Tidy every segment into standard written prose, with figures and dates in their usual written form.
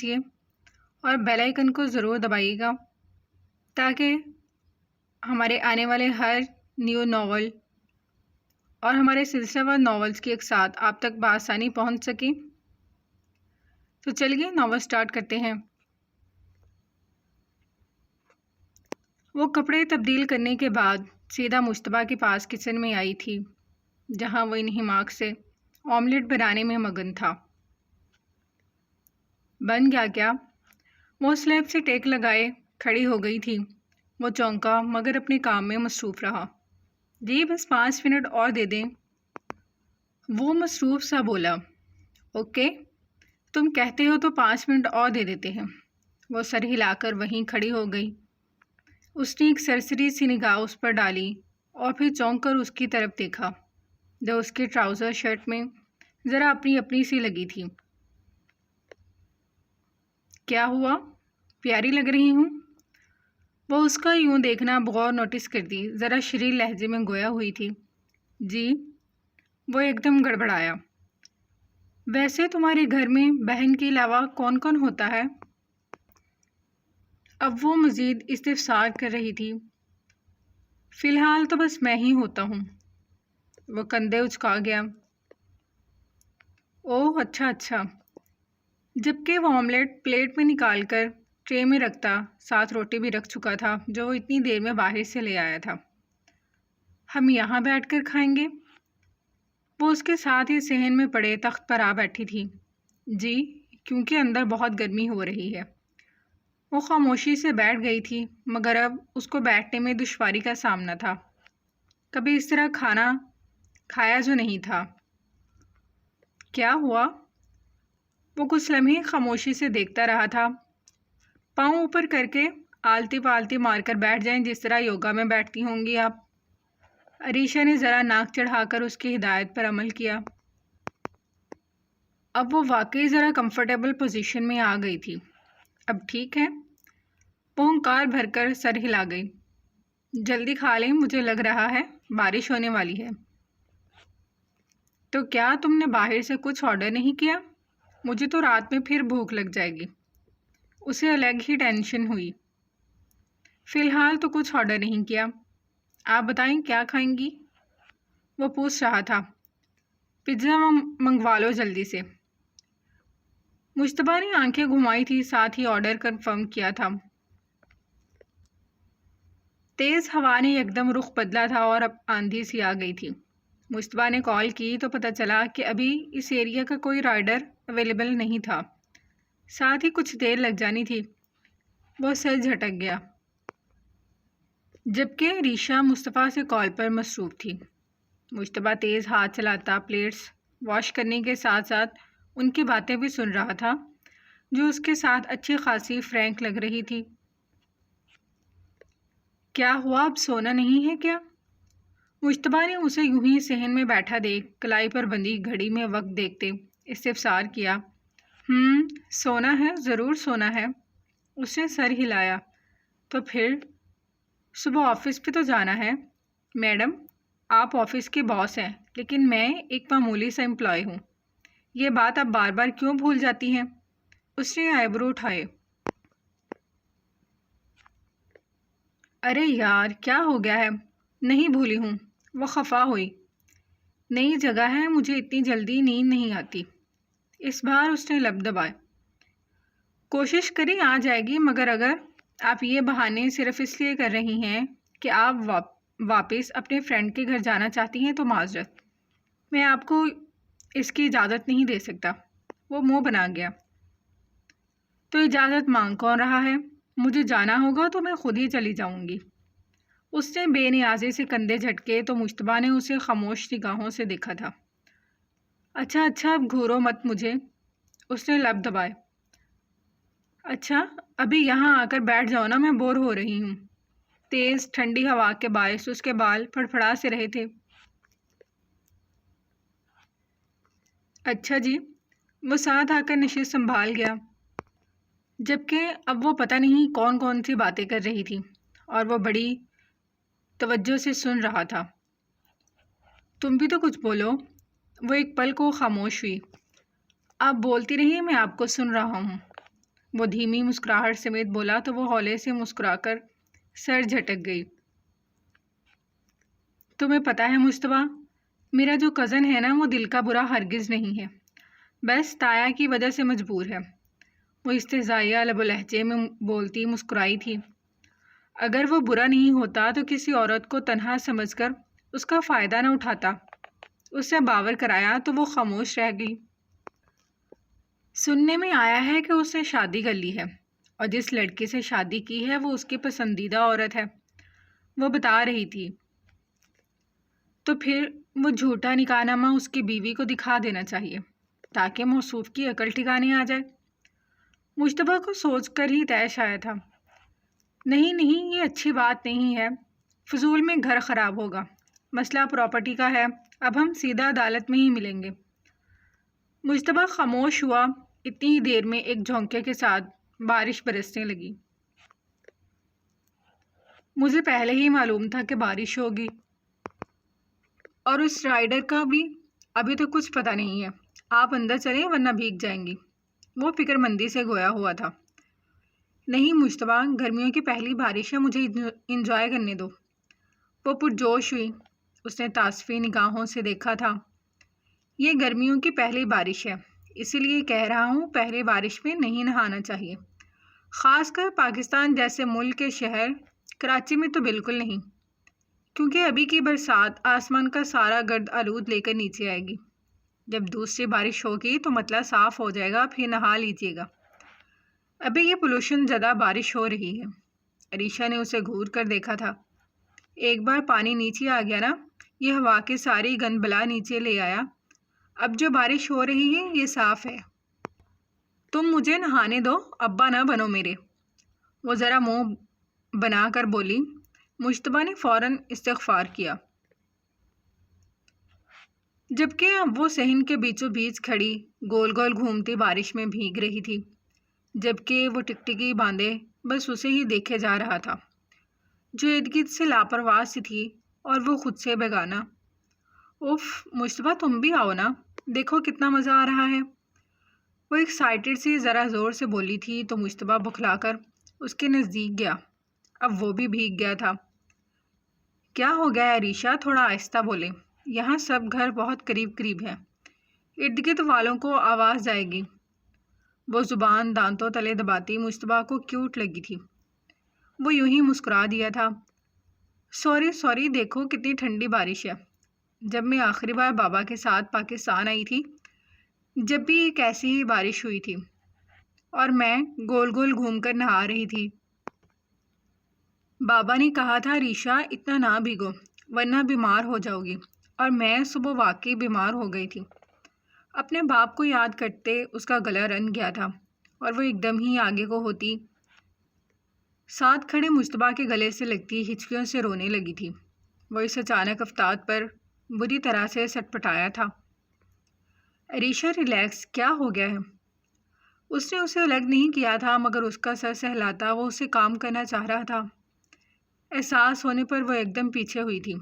کیجیے اور bell icon کو ضرور دبائیے گا تاکہ ہمارے آنے والے ہر نیو ناول اور ہمارے سلسلہ وار ناولز کی ایک ساتھ آپ تک بآسانی پہنچ سکیں۔ تو چلیے ناول سٹارٹ کرتے ہیں۔ وہ کپڑے تبدیل کرنے کے بعد سیدھا مشتبہ کے پاس کچن میں آئی تھی جہاں وہ انہماک سے آملیٹ بنانے میں مگن تھا۔ بن گیا کیا؟ وہ سلیب سے ٹیک لگائے کھڑی ہو گئی تھی۔ وہ چونکا مگر اپنے کام میں مصروف رہا۔ جی بس 5 منٹ اور دے دیں۔ وہ مصروف سا بولا۔ اوکے، تم کہتے ہو تو 5 منٹ اور دے دیتے ہیں۔ وہ سر ہلا کر وہیں کھڑی ہو گئی۔ اس نے ایک سرسری سی نگاہ اس پر ڈالی اور پھر چونک کر اس کی طرف دیکھا جو اس کے ٹراؤزر شرٹ میں ذرا اپنی سی لگی تھی۔ کیا ہوا؟ پیاری لگ رہی ہوں؟ وہ اس کا یوں دیکھنا بغور نوٹس کرتی ذرا شریر لہجے میں گویا ہوئی تھی۔ جی؟ وہ ایک دم گڑبڑایا۔ ویسے تمہارے گھر میں بہن کے علاوہ کون کون ہوتا ہے؟ اب وہ مزید استفسار کر رہی تھی۔ فی الحال تو بس میں ہی ہوتا ہوں۔ وہ کندھے اچکا گیا۔ اوہ اچھا۔ جبکہ وہ آملیٹ پلیٹ میں نکال کر ٹرے میں رکھتا، ساتھ روٹی بھی رکھ چکا تھا جو وہ اتنی دیر میں باہر سے لے آیا تھا۔ ہم یہاں بیٹھ کر کھائیں گے؟ وہ اس کے ساتھ ہی صحن میں پڑے تخت پر آ بیٹھی تھی۔ جی، کیونکہ اندر بہت گرمی ہو رہی ہے۔ وہ خاموشی سے بیٹھ گئی تھی مگر اب اس کو بیٹھنے میں دشواری کا سامنا تھا۔ کبھی اس طرح کھانا کھایا جو نہیں تھا۔ کیا ہوا؟ وہ کچھ لمحے خاموشی سے دیکھتا رہا تھا۔ پاؤں اوپر کر کے آلتی پالتی مار کر بیٹھ جائیں جس طرح یوگا میں بیٹھتی ہوں گی آپ۔ عریشہ نے ذرا ناک چڑھا کر اس کی ہدایت پر عمل کیا۔ اب وہ واقعی ذرا کمفرٹیبل پوزیشن میں آ گئی تھی۔ اب ٹھیک ہے؟ وہ ہنکار بھر کر سر ہلا گئی۔ جلدی کھا لیں، مجھے لگ رہا ہے بارش ہونے والی ہے۔ تو کیا تم نے باہر سے کچھ آرڈر نہیں کیا؟ مجھے تو رات میں پھر بھوک لگ جائے گی۔ اسے الگ ہی ٹینشن ہوئی۔ فی الحال تو کچھ آرڈر نہیں کیا۔ آپ بتائیں کیا کھائیں گی؟ وہ پوچھ رہا تھا۔ پیزا منگوا لو جلدی سے۔ مشتبہ نے آنکھیں گھمائی تھی، ساتھ ہی آرڈر کنفرم کیا تھا۔ تیز ہوا نے یکدم رخ بدلا تھا اور اب آندھی سی آ گئی تھی۔ مشتبہ نے کال کی تو پتہ چلا کہ ابھی اس ایریا کا کوئی رائڈر اویلیبل نہیں تھا، ساتھ ہی کچھ دیر لگ جانی تھی۔ وہ سر جھٹک گیا۔ جبکہ ریشا مصطفیٰ سے کال پر مصروف تھی۔ مشتبہ تیز ہاتھ چلاتا پلیٹس واش کرنے کے ساتھ ساتھ ان کی باتیں بھی سن رہا تھا جو اس کے ساتھ اچھی خاصی فرینک لگ رہی تھی۔ کیا ہوا، اب سونا نہیں ہے کیا؟ مشتبہ نے اسے یوں ہی صحن میں بیٹھا دیکھ کلائی پر بندھی گھڑی میں وقت دیکھتے استفسار کیا۔ سونا ہے، ضرور سونا ہے۔ اس نے سر ہلایا۔ تو پھر صبح آفس پہ تو جانا ہے۔ میڈم، آپ آفس کے باس ہیں لیکن میں ایک معمولی سا امپلائی ہوں۔ یہ بات آپ بار بار کیوں بھول جاتی ہیں؟ اس نے آئی برو اٹھائے۔ ارے یار، کیا ہو گیا ہے؟ نہیں بھولی ہوں۔ وہ خفا ہوئی۔ نئی جگہ ہے، مجھے اتنی جلدی نیند نہیں آتی۔ اس بار اس نے لب دبائے۔ کوشش کریں آ جائے گی، مگر اگر آپ یہ بہانے صرف اس لیے کر رہی ہیں کہ آپ واپس اپنے فرینڈ کے گھر جانا چاہتی ہیں تو معذرت، میں آپ کو اس کی اجازت نہیں دے سکتا۔ وہ منہ بنا گیا۔ تو اجازت مانگ کون رہا ہے؟ مجھے جانا ہوگا تو میں خود ہی چلی جاؤں گی۔ اس نے بے نیازی سے کندھے جھٹکے تو مشتبہ نے اسے خاموش نگاہوں سے دیکھا تھا۔ اچھا اب گھورو مت مجھے۔ اس نے لب دبائے۔ اچھا، ابھی یہاں آ کر بیٹھ جاؤ نا، میں بور ہو رہی ہوں۔ تیز ٹھنڈی ہوا کے باعث اس کے بال پھڑپھڑا سے رہے تھے۔ اچھا جی۔ وہ ساتھ آ کر نشست سنبھال گیا، جبکہ اب وہ پتہ نہیں کون سی باتیں کر رہی تھی اور وہ بڑی توجہ سے سن رہا تھا۔ تم بھی تو کچھ بولو۔ وہ ایک پل کو خاموش ہوئی۔ آپ بولتی رہیے، میں آپ کو سن رہا ہوں۔ وہ دھیمی مسکراہٹ سمیت بولا تو وہ ہولے سے مسکرا کر سر جھٹک گئی۔ تمہیں پتہ ہے مشتبہ، میرا جو کزن ہے نا وہ دل کا برا ہرگز نہیں ہے، بس تایا کی وجہ سے مجبور ہے۔ وہ استہزائیہ لب و لہجے میں بولتی مسکرائی تھی۔ اگر وہ برا نہیں ہوتا تو کسی عورت کو تنہا سمجھ کر اس کا فائدہ نہ اٹھاتا۔ اس سے باور کرایا تو وہ خاموش رہ گئی۔ سننے میں آیا ہے کہ اس نے شادی کر لی ہے، اور جس لڑکی سے شادی کی ہے وہ اس کی پسندیدہ عورت ہے، وہ بتا رہی تھی۔ تو پھر وہ جھوٹا نکاح نامہ اس کی بیوی کو دکھا دینا چاہیے تاکہ موصوف کی عقل ٹھکانے آ جائے۔ مشتبہ کو سوچ کر ہی طیش آیا تھا، نہیں یہ اچھی بات نہیں ہے، فضول میں گھر خراب ہوگا، مسئلہ پراپرٹی کا ہے، اب ہم سیدھا عدالت میں ہی ملیں گے۔ مشتبہ خاموش ہوا۔ اتنی ہی دیر میں ایک جھونکے کے ساتھ بارش برسنے لگی۔ مجھے پہلے ہی معلوم تھا کہ بارش ہوگی، اور اس رائڈر کا بھی ابھی تک کچھ پتہ نہیں ہے، آپ اندر چلیں ورنہ بھیگ جائیں گی، وہ فکر مندی سے گویا ہوا تھا۔ نہیں مشتبہ، گرمیوں کی پہلی بارش ہے، مجھے انجوائے کرنے دو۔ وہ پرجوش ہوئی، اس نے تعصفی نگاہوں سے دیکھا تھا۔ یہ گرمیوں کی پہلی بارش ہے، اسی لیے کہہ رہا ہوں پہلی بارش میں نہیں نہانا چاہیے، خاص کر پاکستان جیسے ملک کے شہر کراچی میں تو بالکل نہیں، کیونکہ ابھی کی برسات آسمان کا سارا گرد آلود لے کر نیچے آئے گی۔ جب دوسری بارش ہوگی تو مطلع صاف ہو جائے گا، پھر نہا لیجیے گا، ابھی یہ پولوشن زدہ بارش ہو رہی ہے۔ عریشہ نے اسے گھور کر دیکھا تھا۔ ایک بار پانی نیچے آ گیا نا، یہ ہوا کے ساری گند بلا نیچے لے آیا، اب جو بارش ہو رہی ہے یہ صاف ہے۔ تم مجھے نہانے دو، ابا نہ بنو میرے، وہ ذرا منہ بنا کر بولی۔ مشتبہ نے فوراً استغفار کیا، جبکہ اب وہ صحن کے بیچوں بیچ کھڑی گول گول گھومتی بارش میں بھیگ رہی تھی، جبکہ وہ ٹکٹکی باندھے بس اسے ہی دیکھے جا رہا تھا، جو ارد گرد سے لاپرواہ سی تھی اور وہ خود سے بیگانہ۔ اف مشتبہ، تم بھی آؤ نا، دیکھو کتنا مزہ آ رہا ہے، وہ ایکسائٹڈ سی ذرا زور سے بولی تھی تو مشتبہ بکھلا کر اس کے نزدیک گیا۔ اب وہ بھی بھیگ گیا تھا۔ کیا ہو گیا عریشہ، تھوڑا آہستہ بولے، یہاں سب گھر بہت قریب قریب ہیں، ارد گرد والوں کو آواز جائے گی۔ وہ زبان دانتوں تلے دباتی مشتبہ کو کیوٹ لگی تھی۔ وہ یوں ہی مسکرا دیا تھا، سوری، دیکھو کتنی ٹھنڈی بارش ہے۔ جب میں آخری بار بابا کے ساتھ پاکستان آئی تھی، جب بھی ایک ایسی ہی بارش ہوئی تھی، اور میں گول گول گھوم کر نہا رہی تھی۔ بابا نے کہا تھا ریشا اتنا نہ بھیگو ورنہ بیمار ہو جاؤ گی، اور میں صبح واقعی بیمار ہو گئی تھی۔ اپنے باپ کو یاد کرتے اس کا گلا رن گیا تھا اور وہ ایک دم ہی آگے کو ہوتی ساتھ کھڑے مشتبہ کے گلے سے لگتی ہچکیوں سے رونے لگی تھی۔ وہ اس اچانک افتاد پر بری طرح سے سٹپٹایا تھا۔ عریشہ ریلیکس، کیا ہو گیا ہے؟ اس نے اسے الگ نہیں کیا تھا، مگر اس کا سر سہلاتا وہ اسے کام کرنا چاہ رہا تھا۔ احساس ہونے پر وہ ایک دم پیچھے ہوئی تھی۔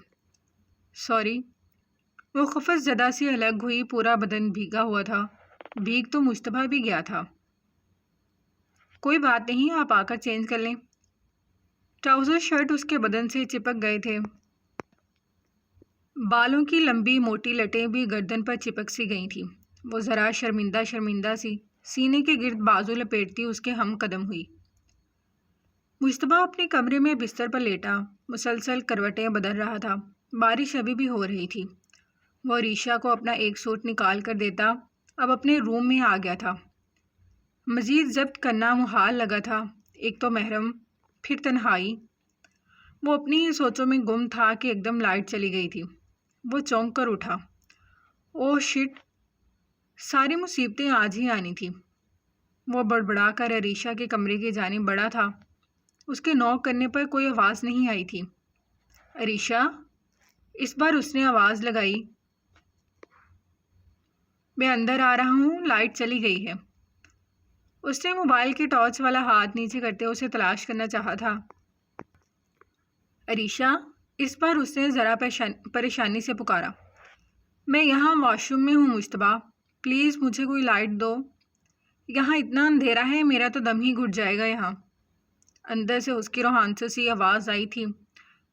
سوری، وہ خفت زدہ سی الگ ہوئی، پورا بدن بھیگا ہوا تھا، بھیگ تو مشتبہ بھی گیا تھا۔ کوئی بات نہیں، آپ آ کر چینج کر لیں۔ ٹراؤزر شرٹ اس کے بدن سے چپک گئے تھے، بالوں کی لمبی موٹی لٹیں بھی گردن پر چپک سی گئی تھیں۔ وہ ذرا شرمندہ سی سینے کے گرد بازو لپیٹتی اس کے ہم قدم ہوئی۔ مشتبہ اپنے کمرے میں بستر پر لیٹا مسلسل کروٹیں بدل رہا تھا۔ بارش ابھی بھی ہو رہی تھی۔ وہ عریشہ کو اپنا ایک سوٹ نکال کر دیتا اب اپنے روم میں آ گیا تھا۔ مزید ضبط کرنا محال لگا تھا، ایک تو محرم، پھر تنہائی۔ وہ اپنی ہی سوچوں میں گم تھا کہ ایک دم لائٹ چلی گئی تھی۔ وہ چونک کر اٹھا، اوہ شٹ، ساری مصیبتیں آج ہی آنی تھی۔ وہ بڑبڑا کر عریشہ کے کمرے کی جانب بڑھا تھا۔ اس کے نوک کرنے پر کوئی آواز نہیں آئی تھی۔ عریشہ، اس بار اس نے آواز لگائی۔ میں اندر آ رہا ہوں، لائٹ چلی گئی ہے۔ اس نے موبائل کے ٹارچ والا ہاتھ نیچے کرتے اسے تلاش کرنا چاہا تھا۔ عریشہ، اس بار اس نے ذرا پریشانی سے پکارا۔ میں یہاں واش روم میں ہوں مشتبہ، پلیز مجھے کوئی لائٹ دو۔ یہاں اتنا اندھیرا ہے، میرا تو دم ہی گھٹ جائے گا یہاں۔ اندر سے اس کی روحانچ سی آواز آئی تھی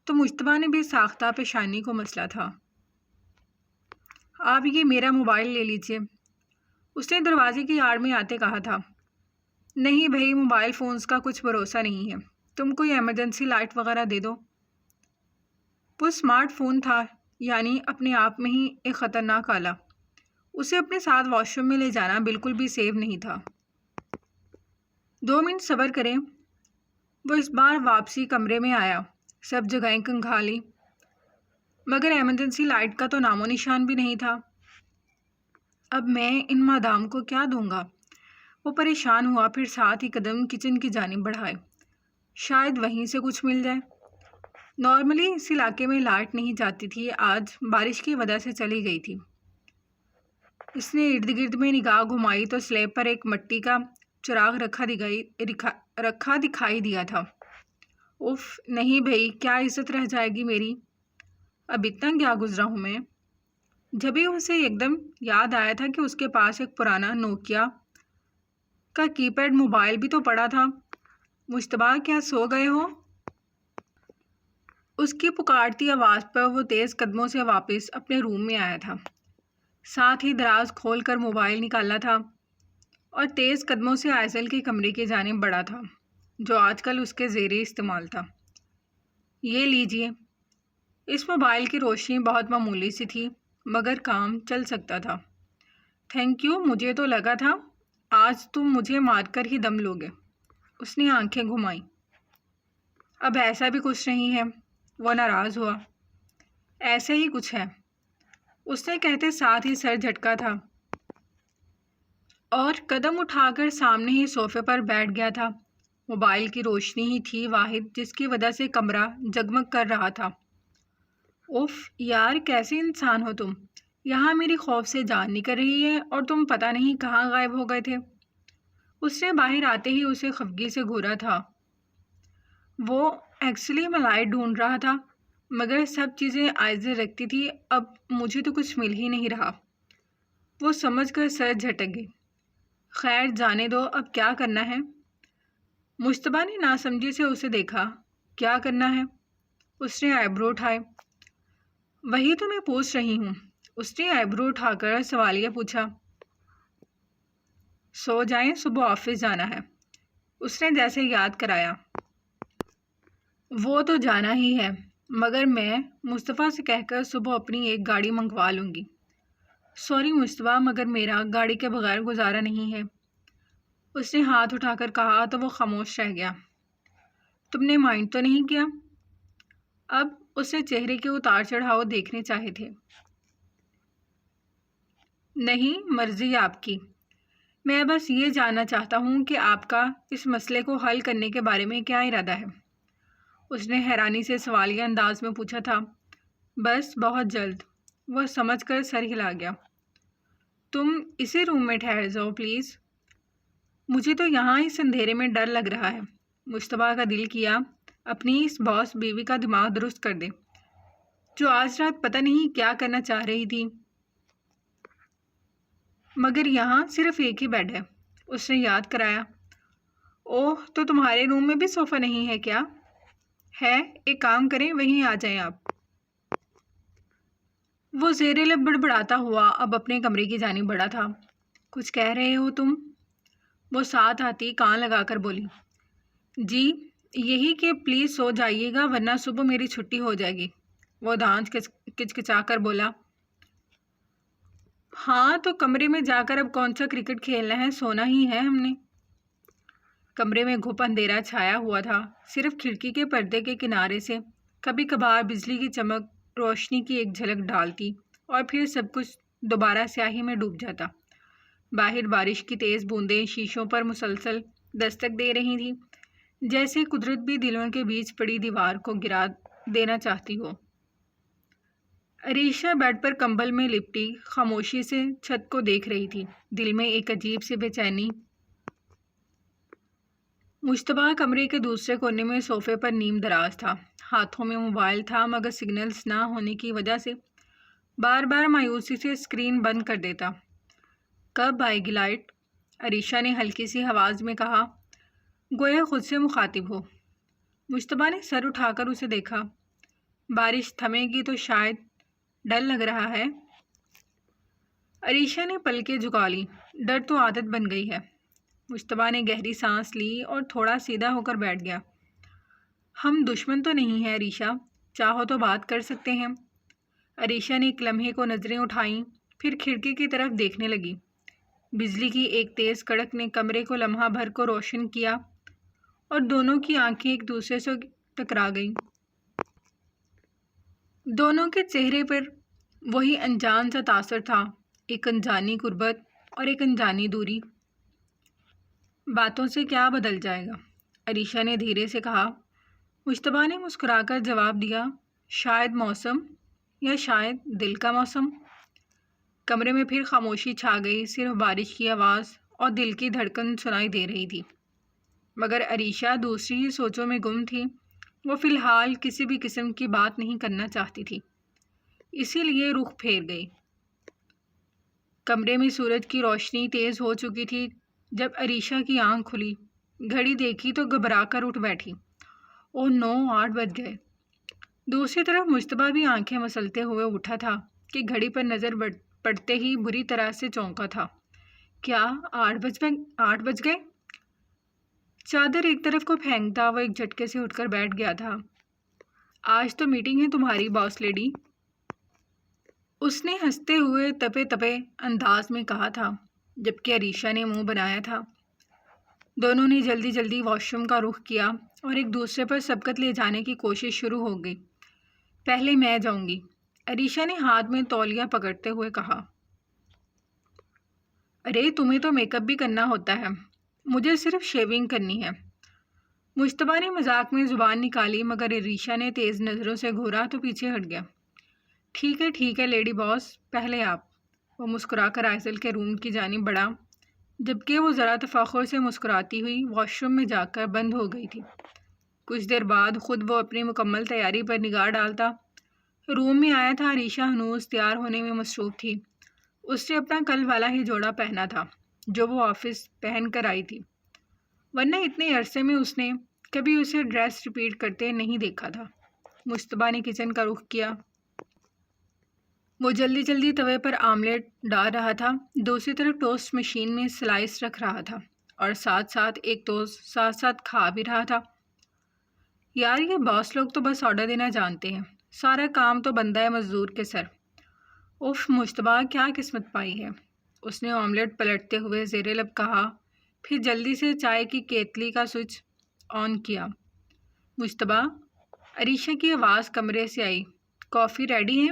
تو مشتبہ نے بھی ساختہ پیشانی کو مسلا تھا۔ آپ یہ میرا موبائل لے لیجئے، اس نے دروازے کی آڑ میں آتے کہا تھا۔ نہیں بھائی، موبائل فونز کا کچھ بھروسہ نہیں ہے، تم کوئی ایمرجنسی لائٹ وغیرہ دے دو۔ وہ اسمارٹ فون تھا، یعنی اپنے آپ میں ہی ایک خطرناک آلہ۔ اسے اپنے ساتھ واش روم میں لے جانا بالکل بھی سیف نہیں تھا۔ 2 منٹ صبر کریں۔ وہ اس بار واپسی کمرے میں آیا، سب جگہیں کھنگالی، مگر ایمرجنسی لائٹ کا تو نام و نشان بھی نہیں تھا۔ اب میں ان مادام کو کیا دوں گا؟ وہ پریشان ہوا، پھر ساتھ ہی قدم کچن کی جانب بڑھائے، شاید وہیں سے کچھ مل جائے۔ نارملی اس علاقے میں لائٹ نہیں جاتی تھی، آج بارش کی وجہ سے چلی گئی تھی۔ اس نے ارد گرد میں نگاہ گھمائی تو سلیب پر ایک مٹی کا چراغ رکھا دکھائی دیا تھا۔ اف نہیں بھائی، کیا عزت رہ جائے گی میری؟ اب اتنا کیا گزرا ہوں میں؟ جبھی اسے ایک دم یاد آیا تھا کہ اس کے پاس ایک پرانا نوکیا کا کی پیڈ موبائل بھی تو پڑا تھا۔ مشتبہ، کیا سو گئے ہو؟ اس کی پکارتی آواز پر وہ تیز قدموں سے واپس اپنے روم میں آیا تھا، ساتھ ہی دراز کھول کر موبائل نکالا تھا اور تیز قدموں سے آئزل کے کمرے کی جانب بڑھا تھا، جو آج کل اس کے زیر استعمال تھا۔ یہ لیجئے۔ اس موبائل کی روشنی بہت معمولی سی تھی، مگر کام چل سکتا تھا۔ تھینک یو، مجھے تو لگا تھا آج تم مجھے مار کر ہی دم لوگے۔ اس نے آنکھیں گھمائیں۔ اب ایسا بھی کچھ نہیں ہے، وہ ناراض ہوا۔ ایسے ہی کچھ ہے، اس نے کہتے ساتھ ہی سر جھٹکا تھا اور قدم اٹھا کر سامنے ہی صوفے پر بیٹھ گیا تھا۔ موبائل کی روشنی ہی تھی واحد جس کی وجہ سے کمرہ جگمگ کر رہا تھا۔ اوف یار، کیسے انسان ہو تم؟ یہاں میری خوف سے جان نکل رہی ہے اور تم پتہ نہیں کہاں غائب ہو گئے تھے۔ اس نے باہر آتے ہی اسے خفگی سے گھورا تھا۔ وہ ایکچولی میں لائٹ ڈھونڈ رہا تھا، مگر سب چیزیں آئزر رکھتی تھی، اب مجھے تو کچھ مل ہی نہیں رہا۔ وہ سمجھ کر سر جھٹک گئی۔ خیر جانے دو، اب کیا کرنا ہے؟ مشتبہ نے ناسمجھی سے اسے دیکھا۔ کیا کرنا ہے؟ اس نے آئیبرو اٹھائے۔ وہی تو میں پوچھ رہی ہوں۔ اس نے آئیبرو اٹھا کر سوالیہ پوچھا۔ سو جائیں، صبح آفس جانا ہے، اس نے جیسے یاد کرایا۔ وہ تو جانا ہی ہے، مگر میں مصطفیٰ سے کہہ کر صبح اپنی ایک گاڑی منگوا لوں گی۔ سوری مصطفیٰ، مگر میرا گاڑی کے بغیر گزارا نہیں ہے۔ اس نے ہاتھ اٹھا کر کہا تو وہ خاموش رہ گیا۔ تم نے مائنڈ تو نہیں کیا؟ اب اس نے چہرے کے اتار چڑھاؤ دیکھنے چاہے تھے۔ نہیں، مرضی آپ کی۔ میں بس یہ جاننا چاہتا ہوں کہ آپ کا اس مسئلے کو حل کرنے کے بارے میں کیا ارادہ ہے؟ اس نے حیرانی سے سوالیہ انداز میں پوچھا تھا۔ بس بہت جلد، وہ سمجھ کر سر ہلا گیا۔ تم اسی روم میں ٹھہر جاؤ پلیز، مجھے تو یہاں اس اندھیرے میں ڈر لگ رہا ہے۔ مشتبہ کا دل کیا اپنی اس باس بیوی کا دماغ درست کر دے، جو آج رات پتہ نہیں کیا کرنا چاہ رہی تھی۔ مگر یہاں صرف ایک ہی بیڈ ہے، اس نے یاد کرایا۔ اوہ، تو تمہارے روم میں بھی صوفہ نہیں ہے کیا؟ ہے، ایک کام کریں، وہیں آ جائیں آپ۔ وہ زیر لب بڑبڑاتا ہوا اب اپنے کمرے کی جانب بڑھا تھا۔ کچھ کہہ رہے ہو تم؟ وہ ساتھ آتی کان لگا کر بولی۔ جی یہی کہ پلیز سو جائیے گا ورنہ صبح میری چھٹی ہو جائے گی، وہ دانت کچکچا کر بولا۔ ہاں تو کمرے میں جا کر اب کون سا کرکٹ کھیلنا ہے، سونا ہی ہے ہم نے۔ کمرے میں گھپ اندھیرا چھایا ہوا تھا، صرف کھڑکی کے پردے کے کنارے سے کبھی کبھار بجلی کی چمک روشنی کی ایک جھلک ڈالتی اور پھر سب کچھ دوبارہ سیاہی میں ڈوب جاتا۔ باہر بارش کی تیز بوندیں شیشوں پر مسلسل دستک دے رہی تھیں، جیسے قدرت بھی دلوں کے بیچ پڑی دیوار کو گرا دینا چاہتی ہو۔ عریشہ بیڈ پر کمبل میں لپٹی خاموشی سے چھت کو دیکھ رہی تھی، دل میں ایک عجیب سی بے چینی۔ مشتبہ کمرے کے دوسرے کونے میں صوفے پر نیم دراز تھا، ہاتھوں میں موبائل تھا، مگر سگنلز نہ ہونے کی وجہ سے بار بار مایوسی سے اسکرین بند کر دیتا۔ کب آئے گی لائٹ؟ عریشہ نے ہلکی سی آواز میں کہا، گویا خود سے مخاطب ہو۔ مجتبیٰ نے سر اٹھا کر اسے دیکھا۔ بارش تھمے گی تو شاید، ڈر لگ رہا ہے؟ عریشہ نے پلکیں جھکا لی۔ ڈر تو عادت بن گئی ہے۔ مجتبیٰ نے گہری سانس لی اور تھوڑا سیدھا ہو کر بیٹھ گیا۔ ہم دشمن تو نہیں ہیں عریشہ، چاہو تو بات کر سکتے ہیں۔ عریشہ نے ایک لمحے کو نظریں اٹھائیں، پھر کھڑکی کی طرف دیکھنے لگی۔ بجلی کی ایک تیز کڑک نے کمرے کو لمحہ بھر کو روشن کیا اور دونوں کی آنکھیں ایک دوسرے سے ٹکرا گئیں۔ دونوں کے چہرے پر وہی انجان سا تاثر تھا، ایک انجانی قربت اور ایک انجانی دوری۔ باتوں سے کیا بدل جائے گا؟ عریشہ نے دھیرے سے کہا۔ مجتبیٰ نے مسکرا کر جواب دیا، شاید موسم، یا شاید دل کا موسم۔ کمرے میں پھر خاموشی چھا گئی، صرف بارش کی آواز اور دل کی دھڑکن سنائی دے رہی تھی۔ مگر عریشہ دوسری ہی سوچوں میں گم تھی۔ وہ فی الحال کسی بھی قسم کی بات نہیں کرنا چاہتی تھی، اسی لیے رخ پھیر گئی۔ کمرے میں سورج کی روشنی تیز ہو چکی تھی جب عریشہ کی آنکھ کھلی۔ گھڑی دیکھی تو گھبرا کر اٹھ بیٹھی۔ اوہ نو، 8 بج گئے۔ دوسری طرف مجتبیٰ بھی آنکھیں مسلتے ہوئے اٹھا تھا کہ گھڑی پر نظر پڑتے ہی بری طرح سے چونکا تھا۔ کیا 8 بج گئے؟ چادر ایک طرف کو پھینکتا وہ ایک جھٹکے سے اٹھ کر بیٹھ گیا تھا۔ آج تو میٹنگ ہے تمہاری باس لیڈی، اس نے ہنستے ہوئے تپے تپے انداز میں کہا تھا، جبکہ عریشہ نے منہ بنایا تھا۔ دونوں نے جلدی جلدی واش روم کا رخ کیا اور ایک دوسرے پر سبقت لے جانے کی کوشش شروع ہو گئی۔ پہلے میں جاؤں گی، عریشہ نے ہاتھ میں تولیہ پکڑتے ہوئے کہا۔ ارے تمہیں تو میک اپ بھی کرنا ہوتا ہے، مجھے صرف شیونگ کرنی ہے۔ مجتبیٰ نے مذاق میں زبان نکالی، مگر عریشہ نے تیز نظروں سے گھورا تو پیچھے ہٹ گیا۔ ٹھیک ہے لیڈی باس، پہلے آپ۔ وہ مسکرا کر آئزل کے روم کی جانب بڑھا، جبکہ وہ ذرا تفاخر سے مسکراتی ہوئی واش روم میں جا کر بند ہو گئی تھی۔ کچھ دیر بعد خود وہ اپنی مکمل تیاری پر نگاہ ڈالتا روم میں آیا تھا۔ عریشہ ہنوز تیار ہونے میں مصروف تھی۔ اس نے اپنا کل والا ہی جوڑا پہنا تھا جو وہ آفس پہن کر آئی تھی، ورنہ اتنے عرصے میں اس نے کبھی اسے ڈریس ریپیٹ کرتے نہیں دیکھا تھا۔ مجتبیٰ نے کچن کا رخ کیا۔ وہ جلدی جلدی توے پر آملیٹ ڈال رہا تھا، دوسری طرف ٹوسٹ مشین میں سلائس رکھ رہا تھا اور ساتھ ساتھ ایک ٹوسٹ ساتھ ساتھ کھا بھی رہا تھا۔ یار یہ باس لوگ تو بس آرڈر دینا جانتے ہیں، سارا کام تو بندہ ہے مزدور کے سر۔ اف مجتبیٰ کیا قسمت پائی ہے، اس نے آملیٹ پلٹتے ہوئے زیر لب کہا، پھر جلدی سے چائے کی کیتلی کا سوئچ آن کیا۔ مجتبیٰ، عریشہ کی آواز کمرے سے آئی، کافی ریڈی ہے؟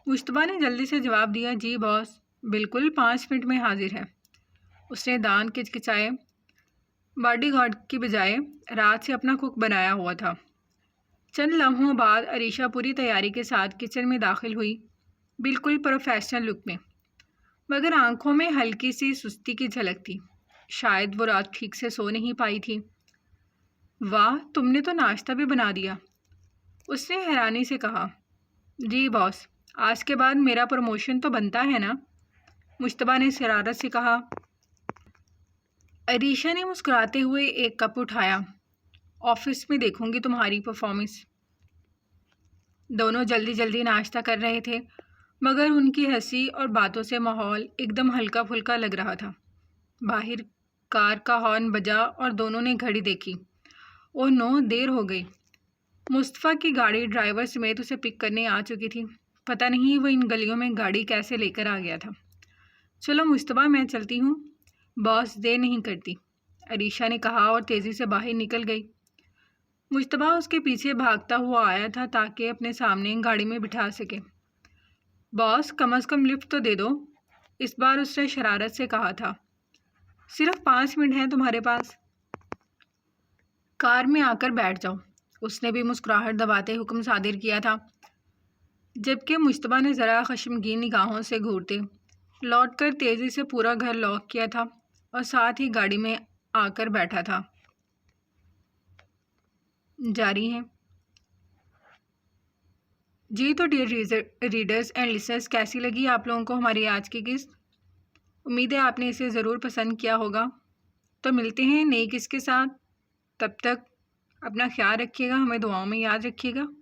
مجتبیٰ نے جلدی سے جواب دیا، جی باس، بالکل 5 منٹ میں حاضر ہے۔ اس نے دان کچکچائے۔ باڈی گارڈ کی بجائے رات سے اپنا کوک بنایا ہوا تھا۔ چند لمحوں بعد عریشہ پوری تیاری کے ساتھ کچن میں داخل ہوئی، بالکل پروفیشنل لک میں، مگر آنکھوں میں ہلکی سی سستی کی جھلک تھی۔ شاید وہ رات ٹھیک سے سو نہیں پائی تھی۔ واہ، تم نے تو ناشتہ بھی بنا دیا، اس نے حیرانی سے کہا۔ جی باس، آج کے بعد میرا پروموشن تو بنتا ہے نا، مجتبیٰ نے شرارت سے کہا۔ عریشہ نے مسکراتے ہوئے ایک کپ اٹھایا، آفس میں دیکھوں گی تمہاری پرفارمنس۔ دونوں جلدی جلدی ناشتہ کر رہے تھے، مگر ان کی ہنسی اور باتوں سے ماحول ایک دم ہلکا پھلکا لگ رہا تھا۔ باہر کار کا ہارن بجا اور دونوں نے گھڑی دیکھی۔ اوہ نو، دیر ہو گئی۔ مصطفیٰ کی گاڑی ڈرائیور سمیت اسے پک کرنے آ چکی تھی۔ پتہ نہیں وہ ان گلیوں میں گاڑی کیسے لے کر آ گیا تھا۔ چلو مجتبیٰ، میں چلتی ہوں، باس دیر نہیں کرتی، عریشہ نے کہا اور تیزی سے باہر نکل گئی۔ مجتبیٰ اس کے پیچھے بھاگتا ہوا آیا تھا تاکہ اپنے سامنے گاڑی میں بٹھا سکے۔ باس، کم از کم لفٹ تو دے دو، اس بار اس نے شرارت سے کہا تھا۔ صرف 5 منٹ ہیں تمہارے پاس، کار میں آ کر بیٹھ جاؤ، اس نے بھی مسکراہٹ دباتے حکم صادر کیا تھا، جبکہ مجتبیٰ نے ذرا خشمگین نگاہوں سے گھورتے لوٹ کر تیزی سے پورا گھر لاک کیا تھا اور ساتھ ہی گاڑی میں آ کر بیٹھا تھا۔ جاری ہے۔ جی تو ڈیئر ریڈرز اینڈ لسنرز، کیسی لگی آپ لوگوں کو ہماری آج کی قسط؟ امید ہے آپ نے اسے ضرور پسند کیا ہوگا۔ تو ملتے ہیں نئی قصے کے ساتھ، تب تک اپنا خیال رکھیے گا، ہمیں دعاؤں میں یاد رکھیے گا۔